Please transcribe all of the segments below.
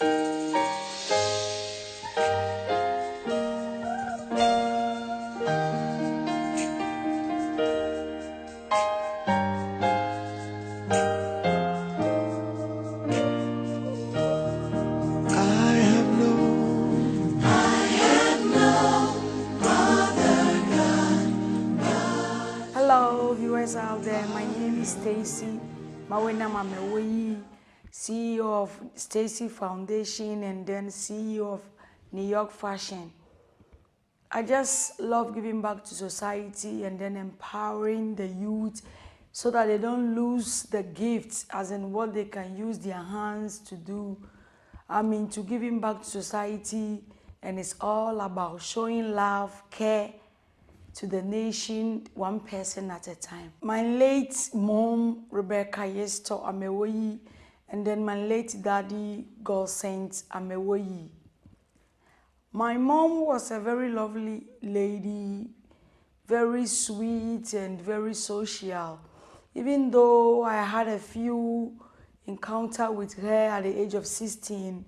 Hello viewers out there, my name is Stacy. Mawena Mamewoyi, CEO of Stacy Foundation and then CEO of New York Fashion. I just love giving back to society and then empowering the youth so that they don't lose the gifts, as in what they can use their hands to do. To giving back to society, and it's all about showing love, care to the nation, one person at a time. My late mom, Rebecca Yesto Amewoyi, and then my late daddy, God Saint Amewoyi. My mom was a very lovely lady, very sweet and very social. Even though I had a few encounters with her at the age of 16,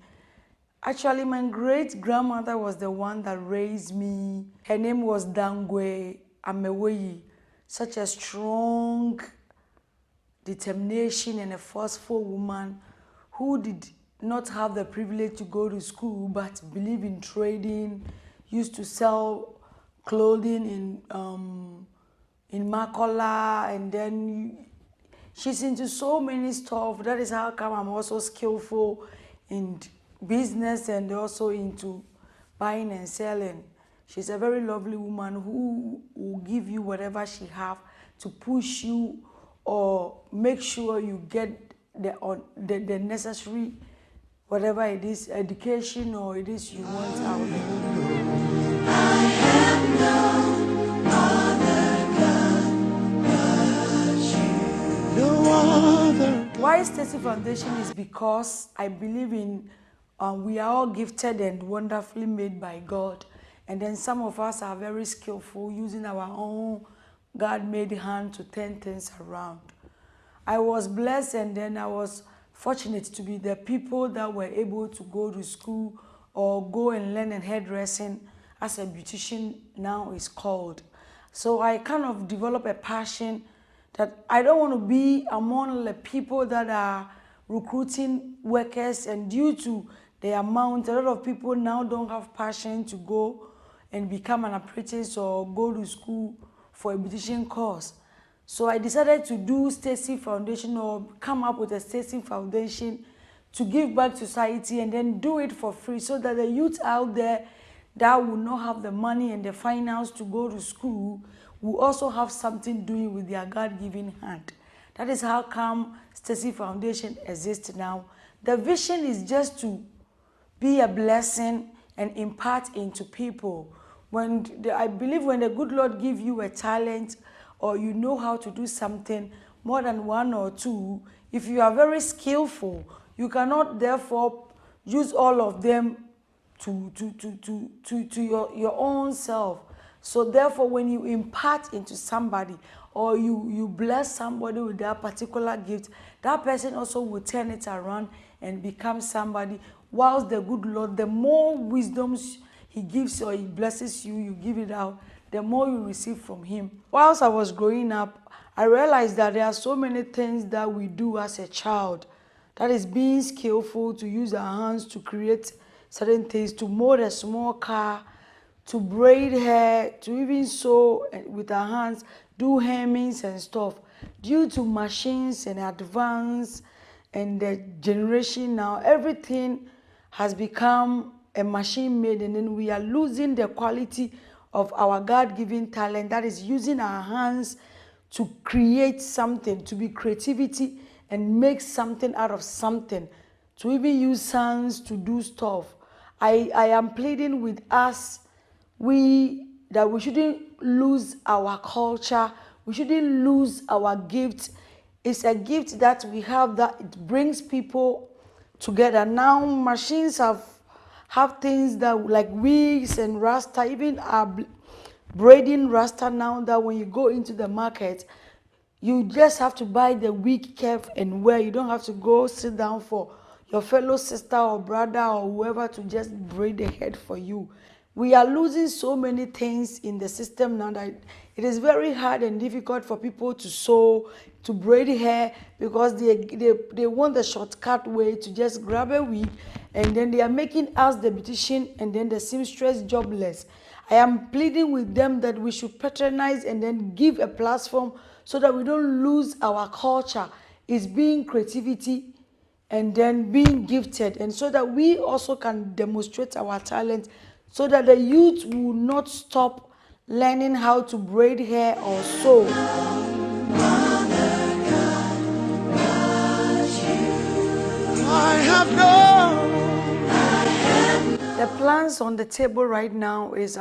actually, my great-grandmother was the one that raised me. Her name was Dangwe Amewoyi. Such a strong determination and a forceful woman who did not have the privilege to go to school but believed in trading, used to sell clothing in Makola, and then she's into so many stuff. That is how come I'm also skillful in business and also into buying and selling. She's a very lovely woman who will give you whatever she have to push you or make sure you get the necessary, whatever it is, education or it is you want out there. I have no other God but you. No other. Why Stacy Foundation is because I believe in we are all gifted and wonderfully made by God. And then some of us are very skillful using our own God-made hand to turn things around. I was blessed and then I was fortunate to be the people that were able to go to school or go and learn hairdressing as a beautician now is called. So I kind of developed a passion that I don't want to be among the people that are recruiting workers, and due to the amount, a lot of people now don't have passion to go and become an apprentice or go to school for a beautician course. So I decided to do Stacy Foundation or come up with a Stacy Foundation to give back to society and then do it for free so that the youth out there that will not have the money and the finance to go to school will also have something doing with their God-given hand. That is how come Stacy Foundation exists now. The vision is just to be a blessing and impart into people. I believe when the good Lord gives you a talent or you know how to do something, more than one or two, if you are very skillful, you cannot therefore use all of them to your own self. So therefore, when you impart into somebody or you bless somebody with that particular gift, that person also will turn it around and become somebody. Whilst the good Lord, the more wisdoms he gives or he blesses you, you give it out, the more you receive from him. Whilst I was growing up, I realized that there are so many things that we do as a child. That is being skillful, to use our hands to create certain things, to mold a small car, to braid hair, to even sew with our hands, do hemmings and stuff. Due to machines and advance and the generation now, everything has become a machine made, and then we are losing the quality of our God-given talent, that is using our hands to create something, to be creativity and make something out of something, to even use hands to do stuff. I am pleading with us, that we shouldn't lose our culture, we shouldn't lose our gift. It's a gift that we have that it brings people together. Now machines have things that like wigs and rasta, even are braiding rasta now, that when you go into the market, you just have to buy the wig curve and wear. You don't have to go sit down for your fellow sister or brother or whoever to just braid the head for you. We are losing so many things in the system now that it is very hard and difficult for people to sew, to braid hair, because they want the shortcut way to just grab a wig, and then they are making us the beautician and then the seamstress jobless. I am pleading with them that we should patronize and then give a platform so that we don't lose our culture. It's being creativity and then being gifted, and so that we also can demonstrate our talent, so that the youth will not stop learning how to braid hair or sew. I have known. The plans on the table right now is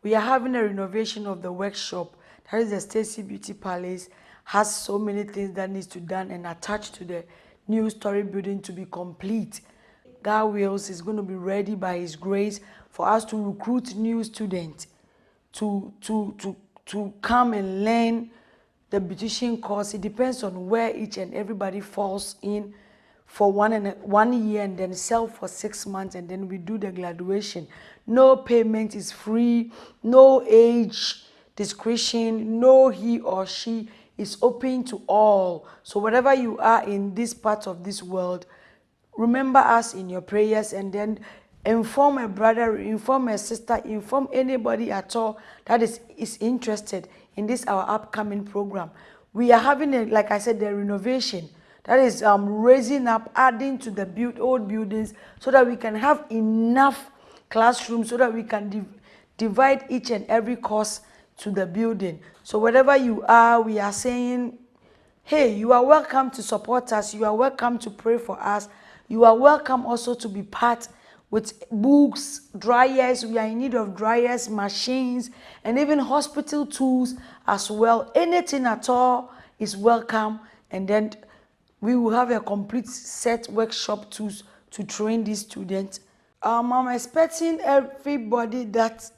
we are having a renovation of the workshop. That is the Stacy Beauty Palace. Has so many things that needs to be done and attached to the new story building to be complete. God wills is going to be ready by His grace for us to recruit new students to come and learn the beautician course. It depends on where each and everybody falls in for 1 year, and then sell for 6 months, and then we do the graduation. No payment is free, no age discretion, no he or she, is open to all. So whatever you are in this part of this world, remember us in your prayers, and then inform a brother, inform a sister, inform anybody at all that is interested in this our upcoming program. We are having like I said, the renovation. That is raising up, adding to the old buildings, so that we can have enough classrooms, so that we can divide each and every course to the building. So wherever you are, we are saying, hey, you are welcome to support us. You are welcome to pray for us. You are welcome also to be part with books, dryers. We are in need of dryers, machines, and even hospital tools as well. Anything at all is welcome. And then we will have a complete set workshop tools to train these students. I'm expecting everybody that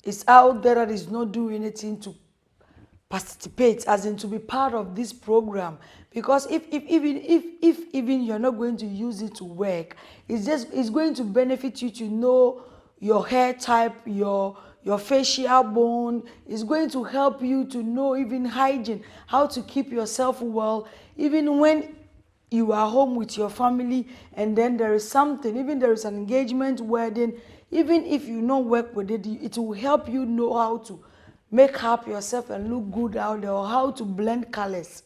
is out there that is not doing anything to participate, as in to be part of this program, because if even you're not going to use it to work, it's going to benefit you to know your hair type, your facial bone. It's going to help you to know even hygiene, how to keep yourself well, even when you are home with your family and then there is something, even there is an engagement, wedding, even if you don't work with it, it will help you know how to make up yourself and look good out there, or how to blend colors.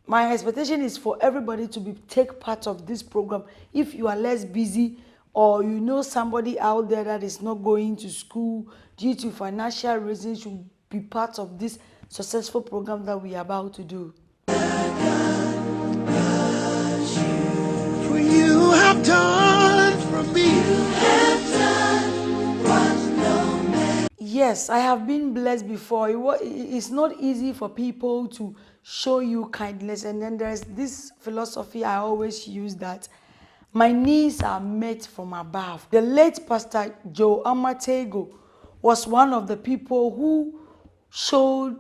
My expectation is for everybody to take part of this program. If you are less busy, or you know somebody out there that is not going to school due to financial reasons, should be part of this successful program that we are about to do. For you have done for me. Yes, I have been blessed before. It's not easy for people to show you kindness. And then there's this philosophy I always use, that my needs are met from above. The late Pastor Joe Amatego was one of the people who showed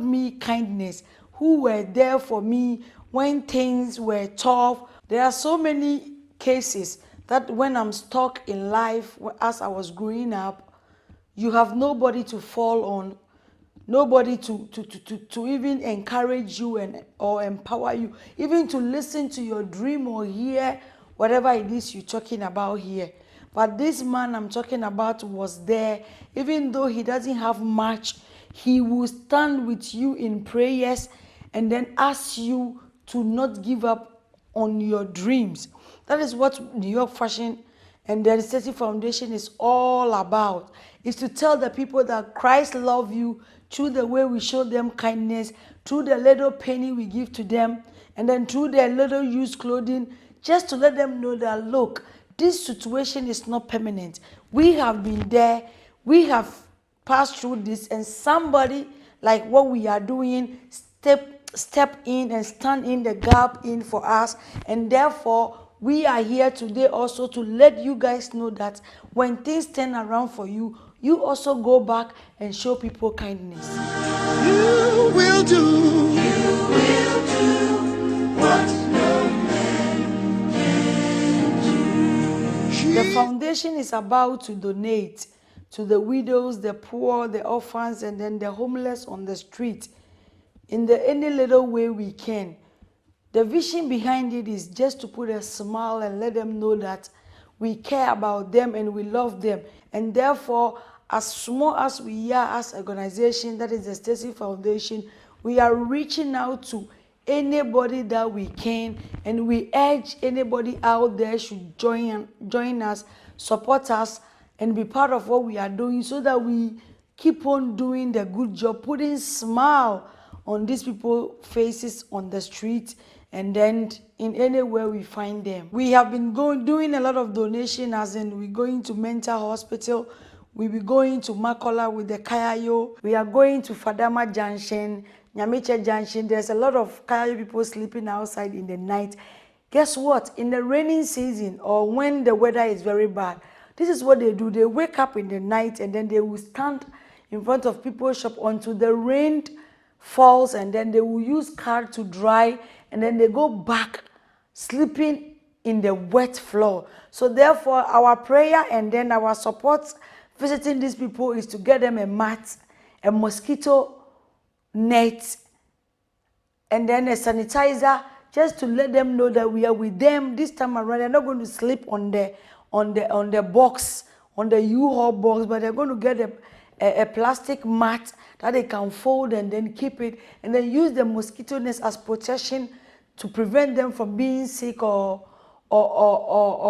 me kindness, who were there for me when things were tough. There are so many cases that when I'm stuck in life, as I was growing up, you have nobody to fall on, nobody to even encourage you or empower you, even to listen to your dream or hear whatever it is you're talking about here. But this man I'm talking about was there. Even though he doesn't have much, he will stand with you in prayers and then ask you to not give up on your dreams. That is what New York Fashion and the Stacy Foundation is all about. Is to tell the people that Christ loves you through the way we show them kindness, through the little penny we give to them, and then through their little used clothing, just to let them know that, look, this situation is not permanent. We have been there, we have passed through this, and somebody like what we are doing step in and stand in the gap in for us, and therefore we are here today also to let you guys know that when things turn around for you, you also go back and show people kindness. You will do what no man The foundation is about to donate to the widows, the poor, the orphans, and then the homeless on the street in any little way we can. The vision behind it is just to put a smile and let them know that we care about them and we love them. And therefore, as small as we are as an organization, that is the Stacy Foundation, we are reaching out to anybody that we can, and we urge anybody out there should join us, support us, and be part of what we are doing, so that we keep on doing the good job, putting smile on these people's faces on the street, and then in anywhere we find them. We have been doing a lot of donation, as in we're going to mental hospital, we'll be going to Makola with the Kayayo, we are going to Fadama Junction, Nyamiche Junction. There's a lot of Kayayo people sleeping outside in the night. Guess what? In the raining season, or when the weather is very bad, this is what they do. They wake up in the night and then they will stand in front of people's shop until the rain falls, and then they will use car to dry, and then they go back sleeping in the wet floor. So therefore, our prayer and then our support visiting these people is to get them a mat, a mosquito net, and then a sanitizer, just to let them know that we are with them this time around. They're not going to sleep on the box, on the U-Haul box, but they're going to get a plastic mat that they can fold and then keep it, and then use the mosquito nets as protection to prevent them from being sick or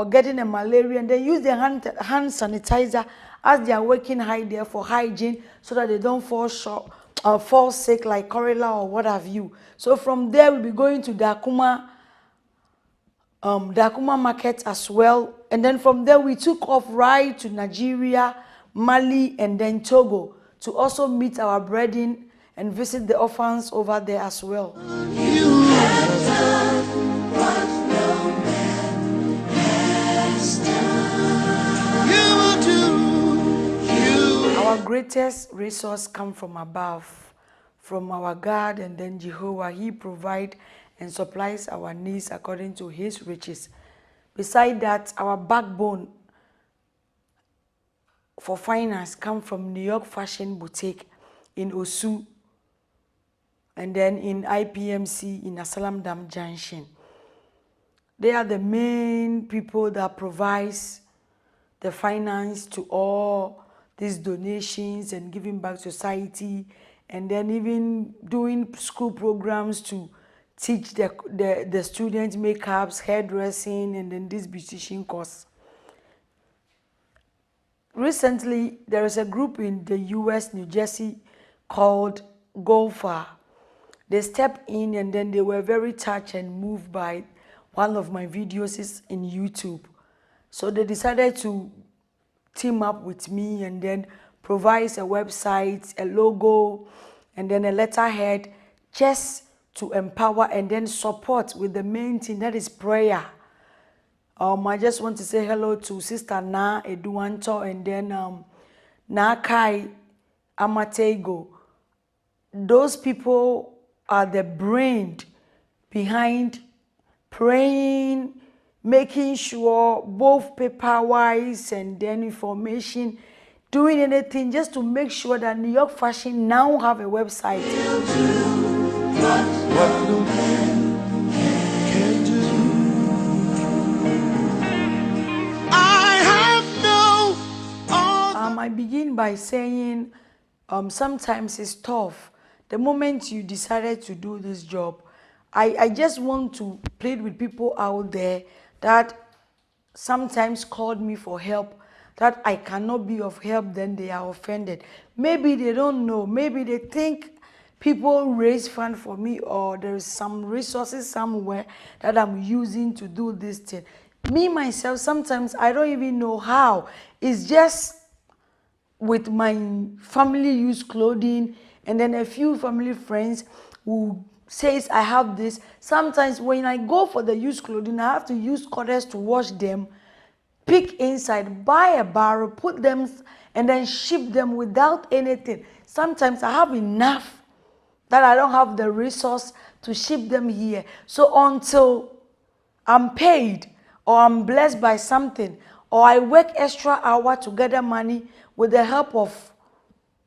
getting a malaria, and then use the hand sanitizer as they are working high there for hygiene, so that they don't fall sick like cholera or what have you. So from there we'll be going to Dakuma market as well, and then from there we took off right to Nigeria, Mali, and then Togo to also meet our brethren and visit the orphans over there as well. Our greatest resource comes from above, from our God, and then Jehovah. He provides and supplies our needs according to his riches. Beside that, our backbone for finance comes from New York Fashion Boutique in Osu, and then in IPMC in Asalam Dam Junction. They are the main people that provides the finance to all these donations and giving back to society, and then even doing school programs to teach the students makeups, hairdressing, and then this beautician course. Recently, there is a group in the US, New Jersey, called Golfer. They stepped in, and then they were very touched and moved by one of my videos in YouTube. So they decided to team up with me and then provides a website, a logo, and then a letterhead, just to empower and then support with the main thing, that is prayer. I just want to say hello to Sister Na Eduanto, and then Na Kai Amatego. Those people are the brain behind praying, making sure both paper-wise and then information, doing anything just to make sure that New York Fashion now have a website. I begin by saying sometimes it's tough. The moment you decided to do this job, I just want to plead with people out there that sometimes called me for help, that I cannot be of help, then they are offended. Maybe they don't know, maybe they think people raise funds for me, or there's some resources somewhere that I'm using to do this thing. Me, myself, sometimes I don't even know how. It's just with my family use clothing, and then a few family friends who says I have this. Sometimes when I go for the used clothing, I have to use corders to wash them, pick inside, buy a barrel, put them, and then ship them without anything. Sometimes I have enough that I don't have the resource to ship them here. So until I'm paid or I'm blessed by something, or I work extra hour to gather money with the help of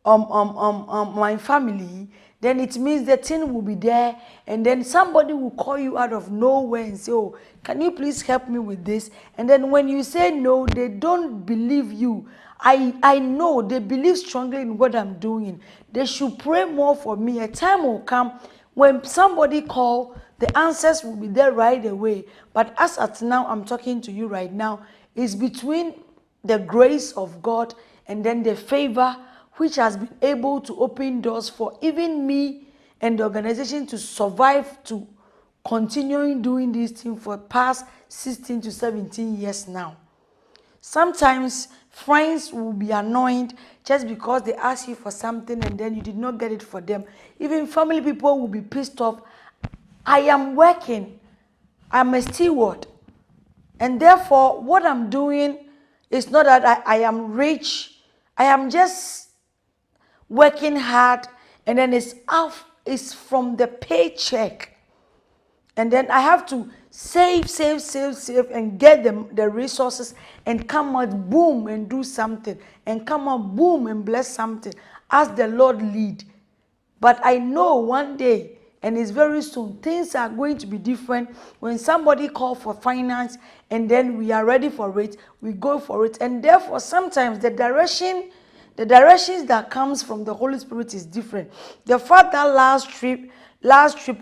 my family, then it means the thing will be there, and then somebody will call you out of nowhere and say, oh, can you please help me with this? And then when you say no, they don't believe you. I know they believe strongly in what I'm doing. They should pray more for me. A time will come when somebody call, the answers will be there right away. But as at now, I'm talking to you right now, it's between the grace of God and then the favor which has been able to open doors for even me and the organization to survive, to continuing doing this thing for past 16 to 17 years now. Sometimes friends will be annoyed just because they ask you for something and then you did not get it for them. Even family people will be pissed off. I am working. I'm a steward. And therefore, what I'm doing is not that I am rich. I am just working hard, and then it's from the paycheck. And then I have to save, and get the resources and come out, boom, and do something. And come out, boom, and bless something as the Lord lead. But I know one day, and it's very soon, things are going to be different. When somebody calls for finance and then we are ready for it, we go for it. And therefore, sometimes the directions that comes from the Holy Spirit is different. The fact that last trip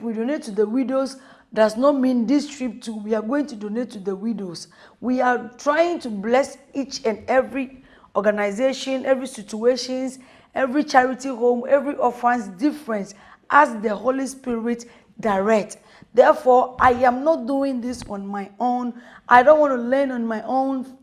we donate to the widows does not mean this trip too we are going to donate to the widows. We are trying to bless each and every organization, every situations, every charity home, every orphan's different as the Holy Spirit directs. Therefore, I am not doing this on my own. I don't want to learn on my own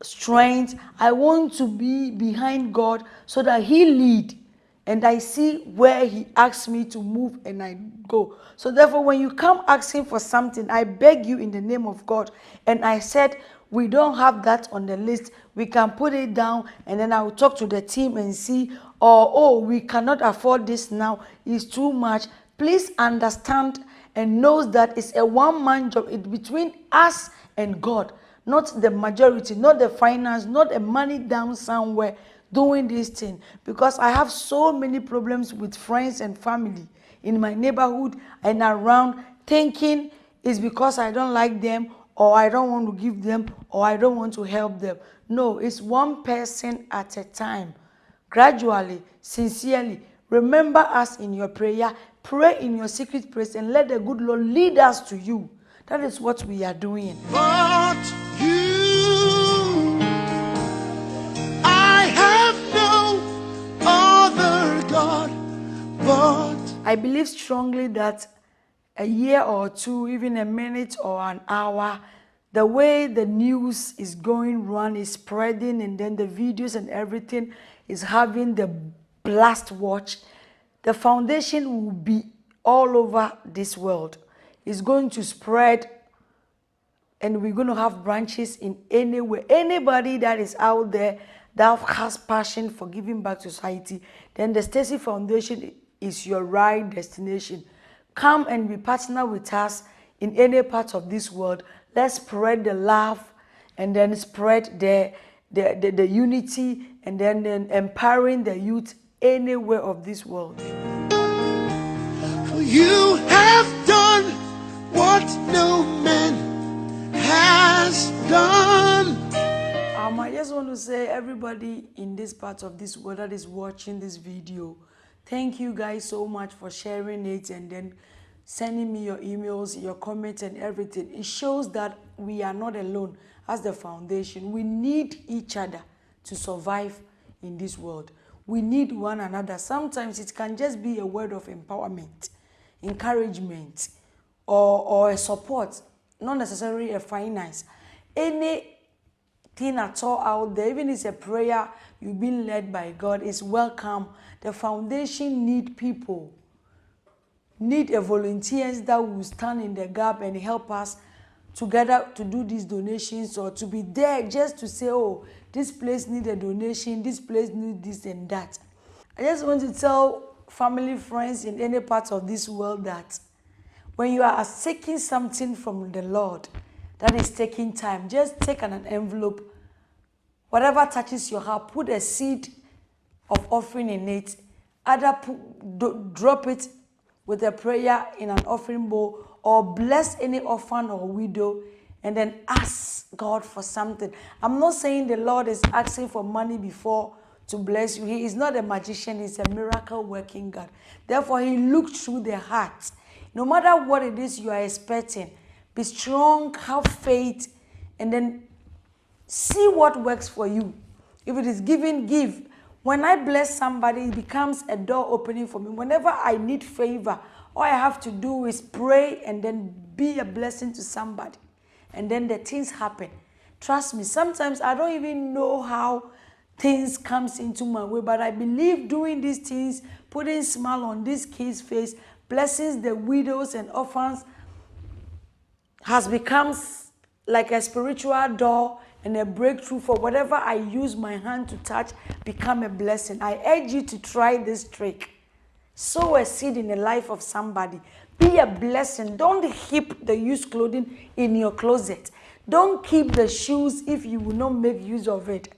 strength. I want to be behind God so that He lead and I see where He asks me to move and I go. So therefore, when you come asking for something, I beg you in the name of God. And I said, we don't have that on the list. We can put it down and then I will talk to the team and see, or, oh, we cannot afford this now. It's too much. Please understand and knows that it's a one-man job. It's between us and God, not the majority, not the finance, not the money down somewhere doing this thing. Because I have so many problems with friends and family in my neighborhood and around, thinking it's because I don't like them, or I don't want to give them, or I don't want to help them. No, it's one person at a time. Gradually, sincerely, remember us in your prayer, pray in your secret place, and let the good Lord lead us to you. That is what we are doing. But you, I have no other God but. I believe strongly that a year or two, even a minute or an hour, the way the news is going around is spreading, and then the videos and everything is having the blast watch. The foundation will be all over this world. It's going to spread, and we're going to have branches in anywhere. Anybody that is out there that has passion for giving back to society, then the Stacy Foundation is your right destination. Come and be partner with us in any part of this world. Let's spread the love and then spread the unity and then empowering the youth anywhere of this world. For you have done what no man has done. I just want to say, everybody in this part of this world that is watching this video, thank you guys so much for sharing it and then sending me your emails, your comments and everything. It shows that we are not alone as the foundation. We need each other to survive in this world. We need one another. Sometimes it can just be a word of empowerment, encouragement, or a support, not necessarily a finance. Anything at all out there, even if it's a prayer, you've been led by God, is welcome. The foundation need people, need a volunteers that will stand in the gap and help us together to do these donations, or to be there just to say, oh, this place needs a donation, this place needs this and that. I just want to tell family, friends in any part of this world that when you are seeking something from the Lord that is taking time, just take an envelope, Whatever touches your heart, put a seed of offering in it. Either drop it with a prayer in an offering bowl, or bless any orphan or widow, and then ask God for something. I'm not saying the Lord is asking for money before to bless you. He is not a magician. He's a miracle working God. Therefore, he looks through the heart. No matter what it is you are expecting, be strong, have faith, and then see what works for you. If it is giving, give. When I bless somebody, it becomes a door opening for me. Whenever I need favor, all I have to do is pray and then be a blessing to somebody. And then the things happen. Trust me, sometimes I don't even know how things comes into my way, but I believe doing these things, putting a smile on this kid's face, blessings the widows and orphans, has become like a spiritual door and a breakthrough for whatever I use my hand to touch, become a blessing. I urge you to try this trick. Sow a seed in the life of somebody. Be a blessing. Don't keep the used clothing in your closet. Don't keep the shoes if you will not make use of it.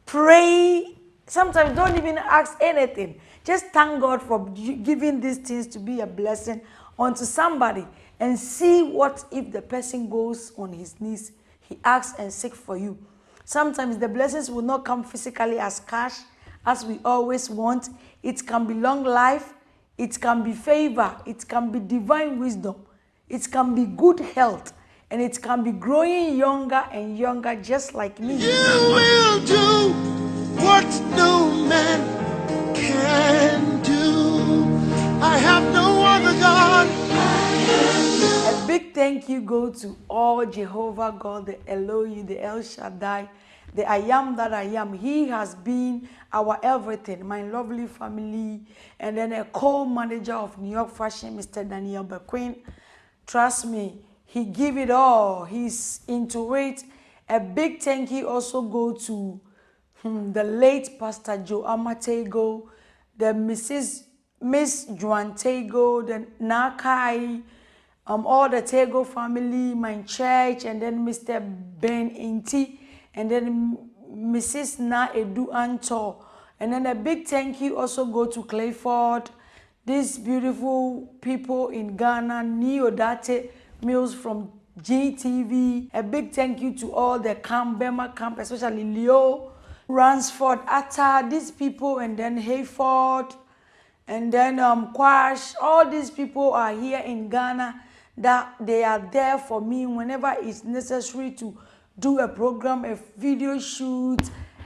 Pray. Sometimes don't even ask anything. Just thank God for giving these things to be a blessing unto somebody, and see what if the person goes on his knees, he asks and seeks for you. Sometimes the blessings will not come physically as cash, as we always want. It can be long life, it can be favor, it can be divine wisdom, it can be good health, and it can be growing younger and younger, just like me. You will do what no man can do. I have no other God. A big thank you go to all Jehovah God, the Elohim, the El Shaddai, the I am that I am. He has been our everything, my lovely family, and then a co-manager of New York Fashion, Mr. Daniel Bequin. Trust me, he give it all. He's into it. A big thank you also go to the late Pastor Joe Amatego, the Miss Joan Tego, the Nakai, all the Tego family, my church, and then Mr. Ben Inti, and then Mrs. Na Edu Anto. And then a big thank you also go to Clayford, these beautiful people in Ghana, Neodate Mills from GTV. A big thank you to all the camp, Bema camp, especially Leo, Ransford, Atta, these people, and then Hayford, and then Quash. All these people are here in Ghana, that they are there for me whenever it's necessary to do a program, a video shoot,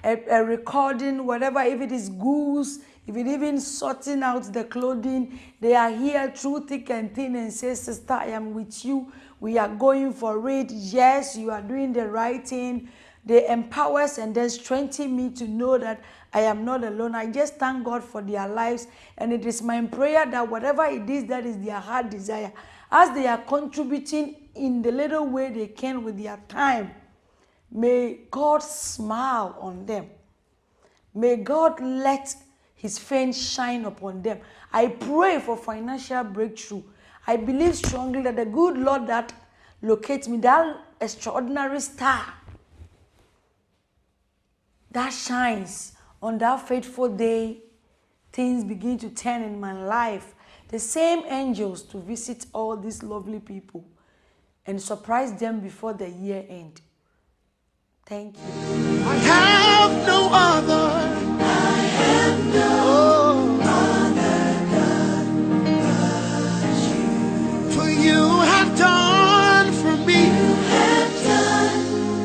a recording, whatever. If it is goose, if it even sorting out the clothing, they are here through thick and thin and say, sister, I am with you. We are going for it. Yes, you are doing the right thing. They empower us and then strengthen me to know that I am not alone. I just thank God for their lives, and it is my prayer that whatever it is that is their heart desire, as they are contributing in the little way they can with their time, may God smile on them. May God let his face shine upon them. I pray for financial breakthrough. I believe strongly that the good Lord that locates me, that extraordinary star that shines on that faithful day, things begin to turn in my life. The same angels to visit all these lovely people and surprise them before the year end. Thank you. I have no other. I have no other God but you. For you have done for me. You have done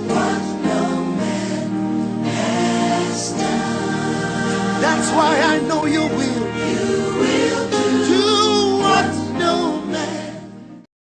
what no man has done. That's why I know you will. You will.